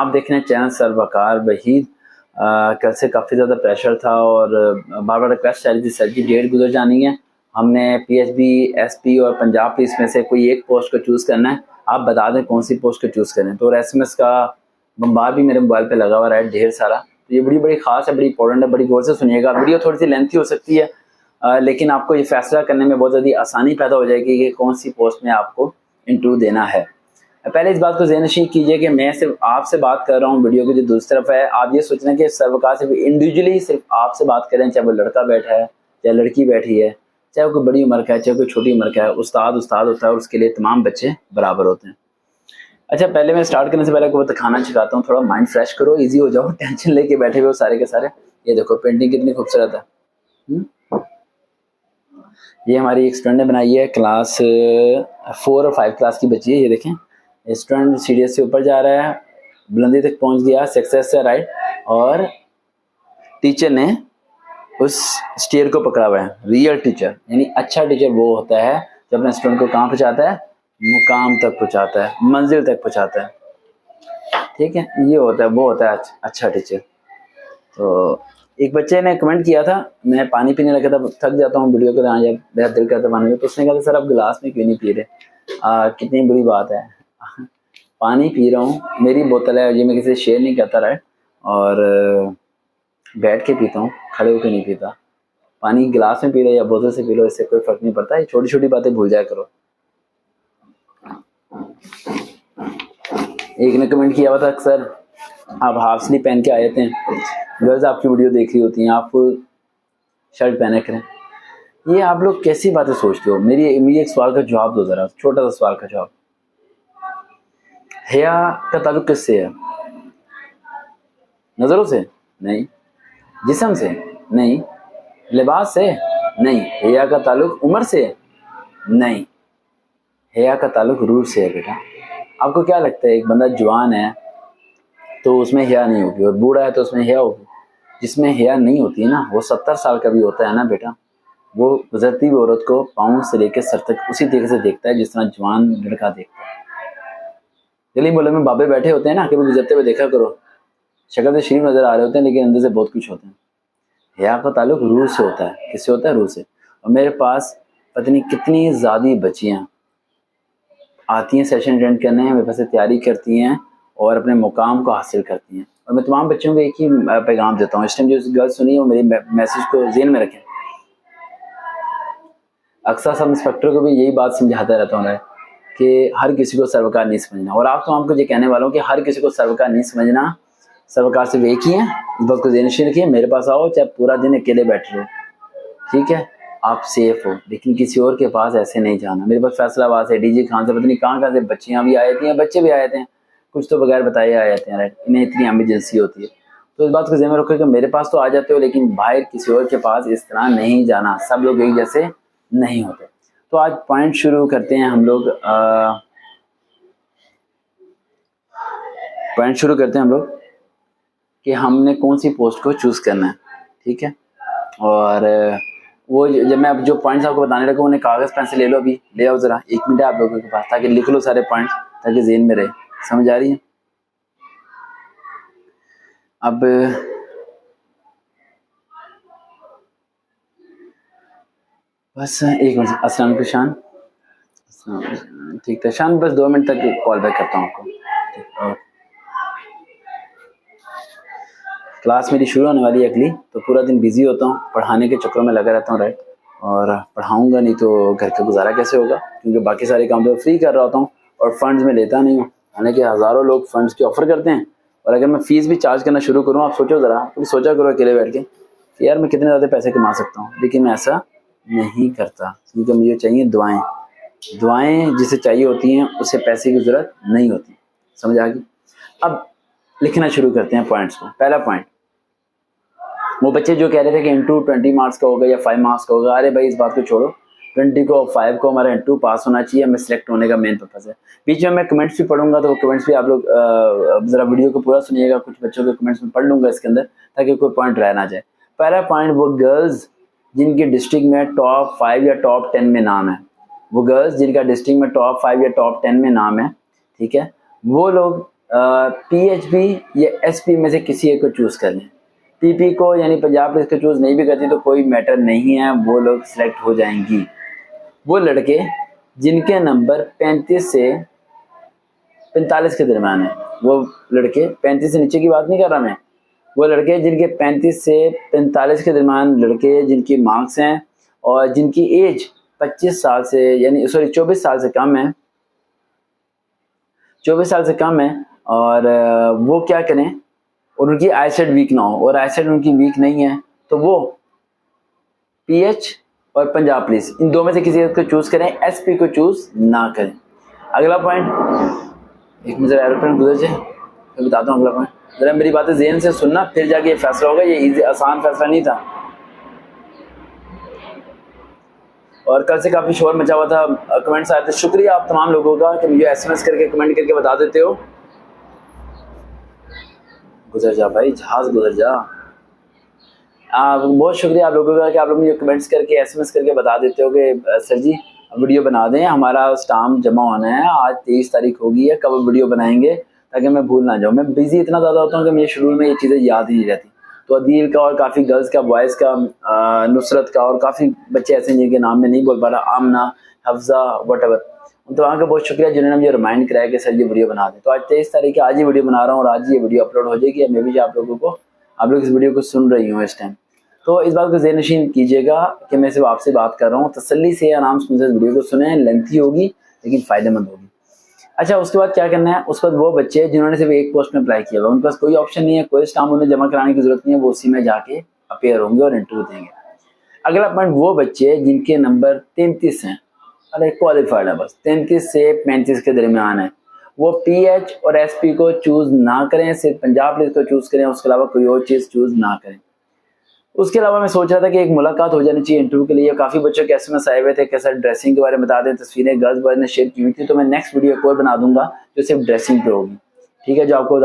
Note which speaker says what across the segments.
Speaker 1: आप देख रहे हैं चैनल सर वकार वहीद। कल से काफ़ी ज़्यादा प्रेशर था और बार बार रिक्वेस्ट आ रही थी, सर की डेट गुजर जानी है, हमने पीएचबी, एसपी और पंजाब पुलिस में से कोई एक पोस्ट को चूज़ करना है, आप बता दें कौन सी पोस्ट को चूज़ करें। तो एसएमएस का बम्बार भी मेरे मोबाइल पे लगा हुआ है ढेर सारा। तो ये बड़ी खास है, बड़ी इंपॉर्टेंट है, बड़ी गौर से सुनिएगा। वीडियो थोड़ी सी लेंथी हो सकती है, लेकिन आपको ये फैसला करने में बहुत ज़्यादा आसानी पैदा हो जाएगी कि कौन सी पोस्ट में आपको इंटरव्यू देना है। पहले इस बात को ज़हन-नशीं कीजिए कि मैं सिर्फ आपसे बात कर रहा हूँ, वीडियो की जो दूसरी तरफ है आप ये सोच रहे हैं कि सरवकार सिर्फ इंडिविजुअली सिर्फ आपसे बात करें, चाहे वो लड़का बैठा है चाहे लड़की बैठी है, चाहे वो कोई बड़ी उम्र का है चाहे कोई छोटी उम्र का है, उस्ताद होता है और उसके लिए तमाम बच्चे बराबर होते हैं। अच्छा, पहले मैं स्टार्ट करने से पहले आपको खाना सिखाता हूँ, थोड़ा माइंड फ्रेश करो, ईजी हो जाओ, टेंशन लेके बैठे हुए हो सारे के सारे। ये देखो पेंटिंग कितनी खूबसूरत है। ये हमारी एक स्टूडेंट ने बनाई है, क्लास 4 और 5 क्लास की बच्ची है। ये देखें, स्टूडेंट सीढ़ी से ऊपर जा रहा है, बुलंदी तक पहुंच गया सक्सेस से, राइट, और टीचर ने उस स्टेयर को पकड़ा हुआ है। रियल टीचर यानी अच्छा टीचर वो होता है जो अपने स्टूडेंट को कहाँ पहुँचाता है, मुकाम तक पहुँचाता है, मंजिल तक पहुँचाता है। ठीक है, ये होता है, वो होता है अच्छा टीचर। तो एक बच्चे ने कमेंट किया था, मैं पानी पीने लगा था, थक जाता हूँ वीडियो को जब मेरा दिल करता है पानी में, तो उसने कहा था सर आप गिलास में क्यों नहीं पी रहे, कितनी बुरी बात है। पानी पी रहा हूँ, मेरी बोतल है, ये मैं किसी से शेयर नहीं करता, राइट, और बैठ के पीता हूँ, खड़े होकर नहीं पीता। पानी गिलास में पी लो या बोतल से पी लो, इससे कोई फर्क नहीं पड़ता, ये छोटी छोटी बातें भूल जाया करो। एक ने कमेंट किया हुआ था, सर आप हाफ स्लीव पहन के आए थे, गर्ल्स आपकी वीडियो देख रही होती हैं, आप शर्ट पहने करें। ये आप लोग कैसी बातें सोचते हो? मेरी एक सवाल का जवाब दो ज़रा, छोटा सा सवाल का जवाब। हया का ताल्लुक किससे है? नज़रों से नहीं, जिस्म से नहीं, लिबास से नहीं, हया का ताल्लुक उम्र से नहीं, हया का ताल्लुक रूह से है। बेटा आपको क्या लगता है, एक बंदा जवान है तो उसमें हया नहीं होगी, और बूढ़ा है तो उसमें हया होगी? जिसमें हया नहीं होती है ना, वो 70 साल का भी होता है ना बेटा, वो गुजरती हुई औरत को पाँव से लेकर सर तक उसी तरीके से देखता है जिस तरह जवान लड़का देखता है। गली मोहल्ले में बाबे बैठे होते हैं ना, कभी गुजरते हुए देखा करो, शक्ल से शरीफ नजर आ रहे होते हैं लेकिन अंदर से बहुत कुछ होते हैं। हया का ताल्लुक रूह से होता है। किससे होता है? रूह से। और मेरे पास पता नहीं कितनी ज़्यादा बच्चियाँ आती हैं सेशन अटेंड करने, मेरे पास तैयारी करती हैं और अपने मुकाम को हासिल करती हैं। और मैं तमाम बच्चों को एक ही पैगाम देता हूँ, इस टाइम जो गर्ल सुनी है वो मेरी मैसेज को ज़हन में रखें। अक्सर सब इंस्पेक्टर को भी यही बात समझाता रहता हूँ कि हर किसी को सर्वकार नहीं समझना, और आप तो आपको ये कहने वाला हूँ कि हर किसी को सर्वकार नहीं समझना, सर्वकार सिर्फ एक ही है। इस बात को ज़हन में रखिए, मेरे पास आओ चाहे पूरा दिन अकेले बैठे रहो, ठीक है, आप सेफ हो, लेकिन किसी और के पास ऐसे नहीं जाना। मेरे पास फैसलाबाद से डीजी खान से पता नहीं कहाँ से बच्चियाँ भी आए थे, बच्चे भी आए थे, कुछ तो बगैर बताए आए थे, राइट, इन्हें इतनी एमरजेंसी होती है। तो इस बात को ज़हन में रखो कि मेरे पास तो आ जाते हो लेकिन बाहर किसी और के पास इस तरह नहीं जाना, सब लोग एक जैसे नहीं होते। तो आज पॉइंट शुरू करते हैं हम लोग, कि हमने कौन सी पोस्ट को चूज़ करना है, ठीक है। और वो जब मैं अब जो पॉइंट्स आपको बताने लगा, उन्हें कागज़ पेन से ले लो, अभी ले आओ ज़रा, 1 मिनट है आप लोगों के पास, ताकि लिख लो सारे पॉइंट्स, ताकि ज़हन में रहे। समझ आ रही है? अब बस 1 मिनट। अस्सलाम वालेकुम शान, ठीक है शान, बस 2 मिनट तक कॉल बैक करता हूँ आपको। और क्लास मेरी शुरू होने वाली है अगली, तो पूरा दिन बिजी होता हूँ, पढ़ाने के चक्करों में लगा रहता हूँ, राइट, और पढ़ाऊँगा नहीं तो घर का गुजारा कैसे होगा, क्योंकि बाकी सारे काम तो फ्री कर रहा होता हूँ और फंड्स में लेता नहीं हूँ। हालांकि हज़ारों लोग फंड्स की ऑफ़र करते हैं, और अगर मैं फ़ीस भी चार्ज करना शुरू करूँ, आप सोचो ज़रा, कभी सोचा करो अकेले बैठ के कि यार मैं कितने ज़्यादा पैसे कमा सकता हूँ, लेकिन मैं ऐसा नहीं करता, क्योंकि मुझे चाहिए दुआएँ। दुआएँ जिसे चाहिए होती हैं उसे पैसे की ज़रूरत नहीं होती। समझ आ गई? अब लिखना शुरू करते हैं पॉइंट्स को। पहला पॉइंट, वो बच्चे जो कह रहे थे कि इंटू 20 मार्क्स का होगा या 5 मार्क्स का होगा, अरे भाई इस बात को छोड़ो, 20 को 5 को हमारा इंटू पास होना चाहिए, हमें सिलेक्ट होने का मेन पर्पज़ है। बीच में मैं कमेंट्स भी पढ़ूंगा, तो वो कमेंट्स भी आप लोग ज़रा वीडियो को पूरा सुनिएगा, कुछ बच्चों के कमेंट्स में पढ़ लूँगा इसके अंदर, ताकि कोई पॉइंट रह ना जाए। पहला पॉइंट, वो गर्ल्स जिनकी डिस्ट्रिक्ट में टॉप 5 या टॉप 10 में नाम है, वो गर्ल्स जिनका डिस्ट्रिक्ट में टॉप 5 या टॉप 10 में नाम है, ठीक है, वो लोग PHP या SP में से किसी एक को चूज़ कर लें। PP को यानी पंजाब पुलिस को चूज़ नहीं भी करती तो कोई मैटर नहीं है, वो लोग सिलेक्ट हो जाएंगी। वो लड़के जिनके नंबर 35 से 45 के दरम्यान है, वो लड़के 35 से नीचे की बात नहीं कर रहा मैं, वो लड़के जिनके 35 से 45 के दरम्यान लड़के जिनकी मार्क्स हैं और जिनकी एज 25 साल से यानी 24 साल से कम है, 24 साल से कम है, और वो क्या करें और उनकी आईसेट वीक ना हो, और आईसेट उनकी वीक नहीं है तो वो PH और पंजाब पुलिस इन दो में से किसी एक को चूज़ करें, SP को चूज़ ना करें। अगला पॉइंट, एक मिनट एरोप्लेन गुजर जाए मैं बताता हूँ अगला पॉइंट। ज़रा मेरी बातें ज़हन से सुनना, फिर जाके ये फैसला होगा। ये इजी आसान फैसला नहीं था, और कल से काफ़ी शोर मचा हुआ था, कमेंट्स आए थे। शुक्रिया आप तमाम लोगों का कि मुझे SMS करके कमेंट करके बता देते हो। गुजर जा भाई, जहाज़ गुजर जा। बहुत शुक्रिया आप लोगों का कि आप लोग मुझे कमेंट्स करके SMS करके बता देते हो कि सर जी वीडियो बना दें, हमारा स्टाम्प जमा होना है, आज 23 तारीख होगी है, कब वीडियो बनाएंगे, ताकि मैं भूल ना जाऊँ। मैं बिज़ी इतना ज़्यादा होता हूँ कि मुझे शेड्यूल में ये चीज़ें याद ही नहीं रहती। तो अदील का और काफ़ी गर्ल्स का, बॉयज़ का, नुसरत का, और काफ़ी बच्चे ऐसे हैं जिनके नाम में नहीं बोल पा रहा, आमना, हफ्जा, वट एवर, तो वहाँ का बहुत शुक्रिया जिन्होंने मुझे रिमाइंड कराया कि सर ये वीडियो बना दें। तो आज 23 तारीख है, आज ही वीडियो बना रहा हूँ और आज ये वीडियो अपलोड हो जाएगी। मैं भी आप लोग इस वीडियो को सुन रही हूँ इस टाइम, तो इस बात को ज़हन-नशीन कीजिएगा कि मैं सिर्फ आपसे बात कर रहा हूँ। तसल्ली से आराम से इस वीडियो को सुनें, लेंथी होगी लेकिन फ़ायदेमंद होगी। अच्छा, उसके बाद क्या करना है, उसके बाद वो बच्चे जिन्होंने सिर्फ एक पोस्ट में अप्लाई किया हुआ, उनके पास कोई ऑप्शन नहीं है, कोई स्टाम्प उन्हें जमा कराने की ज़रूरत नहीं है, वो उसी में जाके अपेयर होंगे और इंटरव्यू देंगे। अगला पॉइंट, वो बच्चे जिनके नंबर 33 हैं, अरे क्वालिफाइड है, बस 33 से 35 के दरमियान है, वो PH और SP को चूज़ ना करें, सिर्फ पंजाब पुलिस को चूज़ करें, उसके अलावा कोई और चीज़ चूज़ ना करें। उसके अलावा मैं सोच रहा था कि एक मुलाकात हो जानी चाहिए इंटरव्यू के लिए। काफ़ी बच्चों के SMS आए हुए थे कि सर ड्रेसिंग के बारे में बता दें, तस्वीरें गर्ल्स बॉयज़ ने शेयर की हुई थी, तो मैं नेक्स्ट वीडियो एक और बना दूंगा जो सिर्फ ड्रेसिंग पे होगी, ठीक है, जो आपको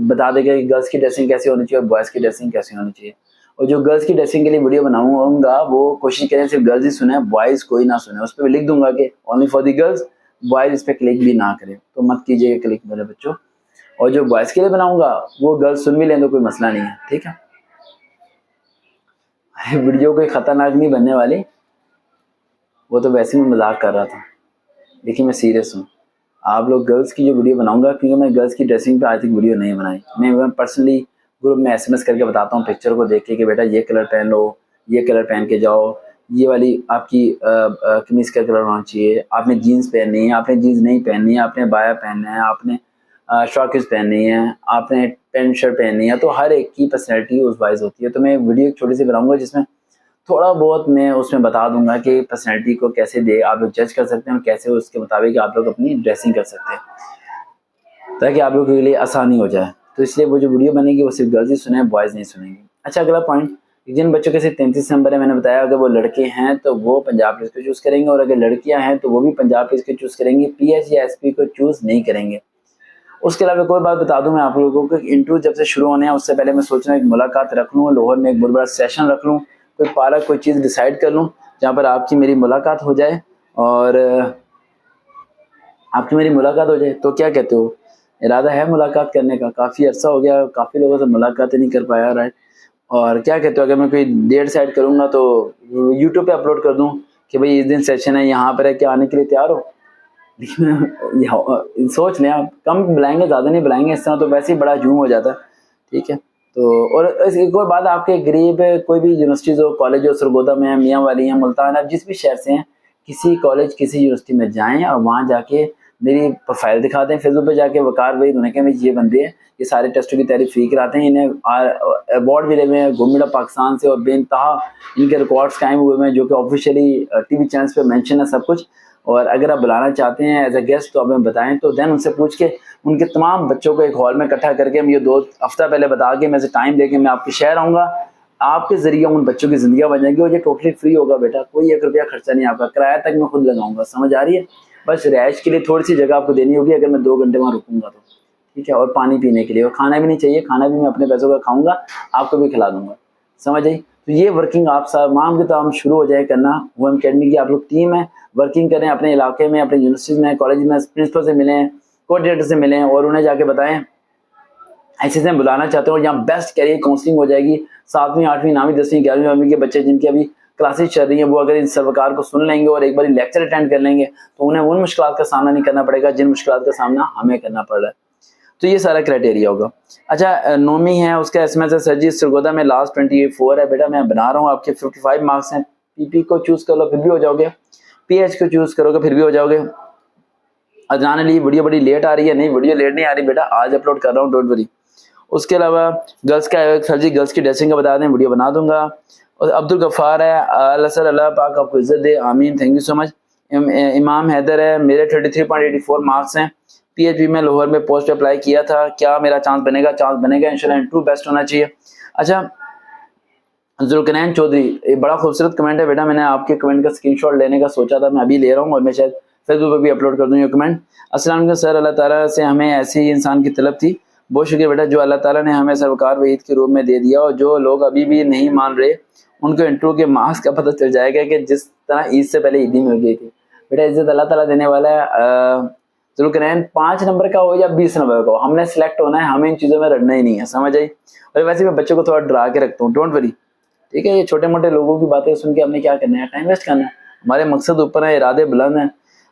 Speaker 1: बता देगा कि गर्ल्स की ड्रेसिंग कैसी होनी चाहिए और बॉयज़ की ड्रेसिंग कैसी होनी चाहिए। और जो गर्ल्स की ड्रेसिंग के लिए वीडियो बनाऊंगा वो कोशिश करें सिर्फ गर्ल्स ही सुने, बॉयज़ कोई ना सुने। उस पर लिख दूंगा कि only for the girls, boys इस पर क्लिक भी ना करें, तो मत कीजिएगा क्लिक मेरे बच्चों। और जो बॉयज़ के लिए बनाऊंगा वो गर्ल्स सुन भी लें तो कोई मसला नहीं है, ठीक है। वीडियो कोई ख़तरनाक नहीं बनने वाली, वो तो वैसे मैं मजाक कर रहा था, लेकिन मैं सीरियस हूँ। आप लोग गर्ल्स की जो वीडियो बनाऊंगा, क्योंकि मैं गर्ल्स की ड्रेसिंग पे आज तक वीडियो नहीं बनाई, मैं पर्सनली ग्रुप में SMS करके बताता हूँ पिक्चर को देख के कि बेटा ये कलर पहन लो, ये कलर पहन के जाओ, ये वाली आपकी कमीज़ का कलर होना चाहिए, आपने जीन्स पहननी है, आपने जीन्स नहीं पहननी है, आपने बाया पहनना है, आपने शॉर्ट्स पहननी है, आपने पैंट शर्ट पहननी है। तो हर एक की पर्सनैलिटी उस वाइज होती है। तो मैं वीडियो एक छोटी सी बनाऊंगा जिसमें थोड़ा बहुत मैं उसमें बता दूंगा कि पर्सनैलिटी को कैसे दे आप लोग जज कर सकते हैं और कैसे उसके मुताबिक आप लोग अपनी ड्रेसिंग कर सकते हैं, ताकि आप लोगों के लिए आसानी हो जाए। तो इसलिए वो जो वीडियो बनेगी वो सिर्फ गर्ल्स ही सुने, बॉयज़ नहीं सुनेंगे। अच्छा, अगला पॉइंट, जिन बच्चों के सिर्फ 33 नंबर है, मैंने बताया अगर वो लड़के हैं तो वो पंजाब पुलिस को चूज़ करेंगे, और अगर लड़कियां हैं तो वो भी पंजाब पुलिस को चूज़ करेंगी, PH या SP को चूज़ नहीं करेंगे। उसके अलावा कोई बात बता दूं मैं आप लोगों को, इंटरव्यू जब से शुरू होने हैं उससे पहले मैं सोच रहा हूँ एक मुलाकात रख लूँ, लाहौर में एक बहुत बड़ा सेशन रख लूँ, कोई पार्क कोई चीज़ डिसाइड कर लूँ जहाँ पर आपकी मेरी मुलाकात हो जाए, और आपकी मेरी मुलाकात हो जाए। तो क्या कहते हो, इरादा है मुलाकात करने का? काफ़ी अर्सा हो गया, काफ़ी लोगों से मुलाकातें नहीं कर पाया, राइट। और क्या कहते हो, अगर मैं कोई डेट सेट करूँगा तो यूट्यूब पे अपलोड कर दूँ कि भाई इस दिन सेशन है, यहाँ पर है, क्या आने के लिए तैयार हो? सोच लें आप, कम बुलाएंगे, ज़्यादा नहीं बुलाएंगे, इस तरह तो वैसे ही बड़ा जूम हो जाता है, ठीक है। तो और एक और बात, आपके गरीब कोई भी यूनिवर्सिटीज़ हो, कॉलेज हो, सरगोदा में है, मियाँ वाली है, मुल्तान, आप जिस भी शहर से हैं, किसी कॉलेज किसी यूनिवर्सिटी में जाएँ और वहाँ जाके मेरी प्रोफाइल दिखा दें फेसबुक पे जाके, वकार भाई उन्हें कहें ये बंदे हैं, ये सारे टेस्टों की तैयारी फ्री कराते हैं, इन्हें अवार्ड मिले हुए हैं गवर्नमेंट ऑफ पाकिस्तान से, और बेनतहा इनके रिकॉर्ड्स कायम हुए हैं जो कि ऑफिशियली TV चैनल्स पे मेंशन है सब कुछ। और अगर आप बुलाना चाहते हैं एज अ गेस्ट तो आप हमें बताएं, तो देन उनसे पूछ के उनके तमाम बच्चों को एक हॉल में इकट्ठा करके हम ये 2 हफ्ता पहले बता के मैं से टाइम दे के मैं आपके शहर आऊँगा, आपके ज़रिए उन बच्चों की ज़िंदगी बन जाएंगी, और ये टोटली फ्री होगा बेटा, कोई 1 रुपया खर्चा नहीं, आपका किराया तक मैं खुद लगाऊंगा, समझ आ रही है। बस रिहाइश के लिए थोड़ी सी जगह आपको देनी होगी अगर मैं 2 घंटे वहाँ रुकूंगा तो, ठीक है, और पानी पीने के लिए, और खाना भी नहीं चाहिए, खाना भी मैं अपने पैसों का खाऊंगा, आपको भी खिला दूंगा, समझ आई। तो ये वर्किंग आप तमाम के तमाम शुरू हो जाए करना। OM अकेडमी की आप लोग टीम है, वर्किंग करें अपने इलाके में, अपने यूनिवर्सिटीज़ में, कॉलेज में, प्रिंसिपल से मिलें, कोऑर्डिनेटर से मिलें और उन्हें जाके बताएं ऐसे से बुलाना चाहते हो, यहाँ बेस्ट कैरियर काउंसलिंग हो जाएगी। 7वीं 8वीं 9वीं 10वीं 11वीं 12वीं के बच्चे जिनकी अभी क्लासेस चल रही हैं, वो अगर इन सरकार को सुन लेंगे और एक बार लेक्चर अटेंड कर लेंगे तो उन्हें उन मुश्किलात का सामना नहीं करना पड़ेगा जिन मुश्किलात का सामना हमें करना पड़ रहा है। तो ये सारा क्राइटेरिया होगा। अच्छा, नोमी है, उसका एसएमएस है सर जी सरगोदा में लास्ट 24 है बेटा, मैं बना रहा हूँ, आपके 55 मार्क्स हैं। पीपी को चूज कर लो फिर भी हो जाओगे, पीएच को चूज करोगे फिर भी हो जाओगे। अदनान अली वीडियो बड़ी लेट आ रही है, नहीं वीडियो लेट नहीं आ रही बेटा, आज अपलोड कर रहा हूँ, डोंट वरी। उसके अलावा गर्ल्स का सर जी गर्ल्स की ड्रेसिंग का बता दें, वीडियो बना दूंगा। और अब्दुल गफ्फार है, अल्लाह सर अल्लाह पाक आपको इज्जत दे, आमीन, थैंक यू सो मच। इमाम हैदर है, मेरे 33.84 मार्क्स हैं, पीएचपी में लाहौर में पोस्ट पे अप्लाई किया था, क्या मेरा चांस बनेगा? चांस बनेगा इंशाल्लाह, इंटरव्यू बेस्ट होना चाहिए। अच्छा, जुल्कनैन चौधरी, ये बड़ा खूबसूरत कमेंट है बेटा, मैंने आपके कमेंट का स्क्रीनशॉट लेने का सोचा था, मैं अभी ले रहा हूँ और मैं शायद फेसबुक पर भी अपलोड कर दूँ ये कमेंट। अस्सलाम वालेकुम सर, अल्लाह ताला से हमें ऐसे ही इंसान की तलब थी, बहुत शुक्रिया बेटा जो अल्लाह ताला ने हमें सरकार व ईद के रूप में दे दिया, और जो लोग अभी भी नहीं मान रहे उनको इंटरव्यू के मार्क्स का पता चल जाएगा कि जिस तरह ईद से पहले ईदी मिल गई थी। बेटा इज्जत अल्लाह ताला देने वाला है। जुल्कनैन 5 नंबर का हो या 20 नंबर का हो, हमने सिलेक्ट होना है, हमें इन चीज़ों में रखना ही नहीं है, समझ आई। और वैसे मैं बच्चों को थोड़ा डरा के रखता हूँ, डोंट वरी, ठीक है। ये छोटे मोटे लोगों की बातें सुन के हमने क्या करना है, टाइम वेस्ट करना है। हमारे मकसद ऊपर है, इरादे बुलंद हैं,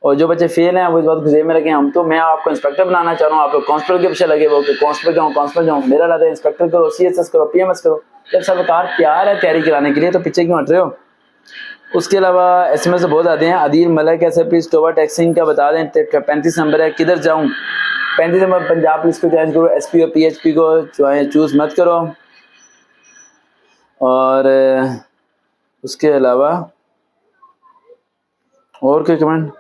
Speaker 1: और जो बच्चे फेल हैं वो इस बात को जेब में रखें। हम तो, मैं आपको इंस्पेक्टर बनाना चाह रहा हूँ, आप लोग कांस्टेबल के पीछे लगे वो कांस्टेबल जाऊँ, मेरा इरादा है इंस्पेक्टर करो, सीएसएस करो, पीएमएस करो। जब सरकार तैयार है तैयारी कराने के लिए तो पीछे क्यों हट रहे हो? उसके अलावा एसएमएस से बहुत आते हैं। अदील मलक है, सर प्लीज टोबा टैक्सिंग का बता दें, 35 नंबर है, किधर जाऊँ? 35 नंबर पंजाब पुलिस को ज्वाइन करो, एसपी और पीएचपी को चूज मत करो। और उसके अलावा और कोई कमेंट?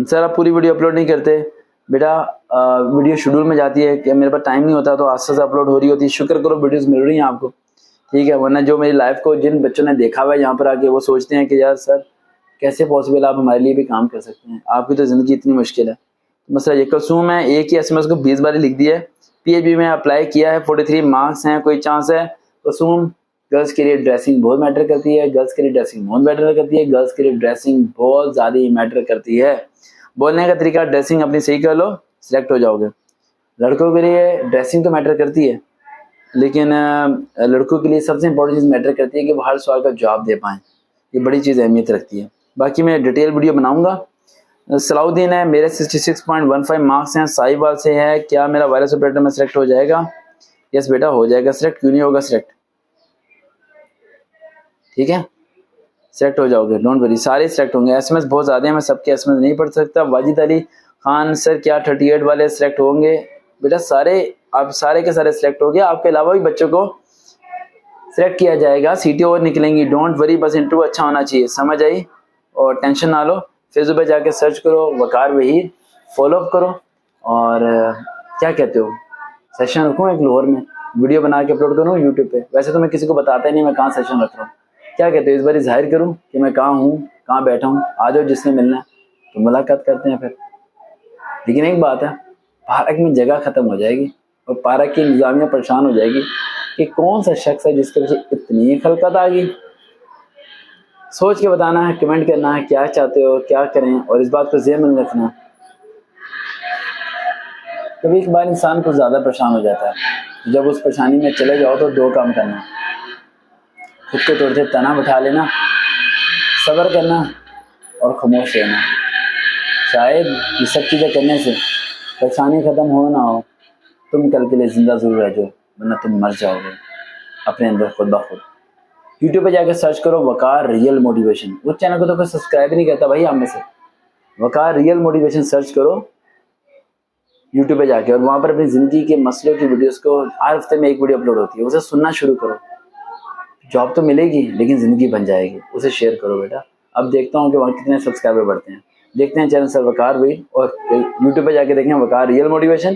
Speaker 1: सर आप पूरी वीडियो अपलोड नहीं करते बेटा, वीडियो शेड्यूल में जाती है कि मेरे पास टाइम नहीं होता, तो आस्ते से अपलोड हो रही होती है। शुक्र करो वीडियोस मिल रही हैं आपको, ठीक है। वरना जो मेरी लाइफ को जिन बच्चों ने देखा हुआ है यहाँ पर आके, वो सोचते हैं कि यार सर कैसे पॉसिबल, आप हमारे लिए भी काम कर सकते हैं, आपकी तो ज़िंदगी इतनी मुश्किल है। मसला ये कसूम है, एक ही एसएमएस को 20 बार लिख दिया है। पीएचबी में अप्लाई किया है, 43 मार्क्स हैं, कोई चांस है? कसूम, गर्ल्स के लिए ड्रेसिंग बहुत मैटर करती है, गर्ल्स के लिए ड्रेसिंग बहुत मैटर करती है, गर्ल्स के लिए ड्रेसिंग बहुत ज़्यादा ही मैटर करती है। बोलने का तरीका, ड्रेसिंग अपनी सही कर लो, सिलेक्ट हो जाओगे। लड़कों के लिए ड्रेसिंग तो मैटर करती है, लेकिन लड़कों के लिए सबसे इंपॉर्टेंट चीज़ मैटर करती है कि वो हर सवाल का जवाब दे पाएँ, ये बड़ी चीज़ अहमियत रखती है। बाकी मैं डिटेल वीडियो बनाऊंगा। सलाउद्दीन है, मेरे 66.15 मार्क्स हैं, साहिवाल से है, क्या मेरा वायरस ऑपरेटर में सिलेक्ट हो जाएगा? यस बेटा हो जाएगा सिलेक्ट, क्यों नहीं होगा सिलेक्ट, ठीक है, सेलेक्ट हो जाओगे, डोंट वरी, सारे सेलेक्ट होंगे। एसएमएस बहुत ज़्यादा हैं, मैं सबके एसएमएस नहीं पढ़ सकता। वाजिद अली खान सर, क्या 38 वाले सेलेक्ट होंगे? बेटा सारे, आप सारे के सारे सेलेक्ट हो गए, आपके अलावा भी बच्चों को सेलेक्ट किया जाएगा, सीटें और निकलेंगी, डोंट वरी, बस इंटरव्यू अच्छा होना चाहिए, समझ आई, और टेंशन ना लो। फेसबुक पे जाके सर्च करो वकार वहीद, फॉलो अप करो। और क्या कहते हो, सेशन रखूँ एक लाहौर में, वीडियो बना के अपलोड करूँ यूट्यूब पे? वैसे तो मैं किसी को बताता ही नहीं मैं कहाँ सेशन रख रहा हूँ, क्या कहते हो इस बार जाहिर करूं कि मैं कहाँ हूँ, कहाँ बैठा हूँ? आ जाओ, जिसने मिलना है तो मुलाकात करते हैं फिर। लेकिन एक बात है, पार्क में जगह ख़त्म हो जाएगी और पार्क की इंतजामिया परेशान हो जाएगी कि कौन सा शख्स है जिसके पीछे इतनी खलकत आ गई। सोच के बताना है, कमेंट करना है क्या चाहते हो, क्या करें, और इस बात को ज़हन में रखना। कभी एक बार इंसान को ज़्यादा परेशान हो जाता है, जब उस परेशानी में चले जाओ तो 2 काम करना, खुद को तोड़ते तना बिठा लेना, सब्र करना और खामोश रहना। शायद ये सब चीज़ें करने से परेशानी ख़त्म हो ना हो, तुम कल के लिए ज़िंदा ज़रूर रह जाओ, वरना तुम मर जाओगे अपने अंदर खुद ब खुद। यूट्यूब पे जाकर सर्च करो वकार रियल मोटिवेशन, उस चैनल को तो कोई सब्सक्राइब नहीं करता भाई आप में से। वकार रियल मोटिवेशन सर्च करो यूट्यूब पे जाके, और वहाँ पर अपनी ज़िंदगी के मसलों की वीडियोस को हर हफ्ते में एक वीडियो अपलोड होती है, उसे सुनना शुरू करो। जॉब तो मिलेगी लेकिन ज़िंदगी बन जाएगी, उसे शेयर करो बेटा। अब देखता हूँ कि वहाँ कितने सब्सक्राइबर बढ़ते हैं, देखते हैं चैनल सर वकार भाई, और यूट्यूब पे जाके देखें वकार रियल मोटिवेशन।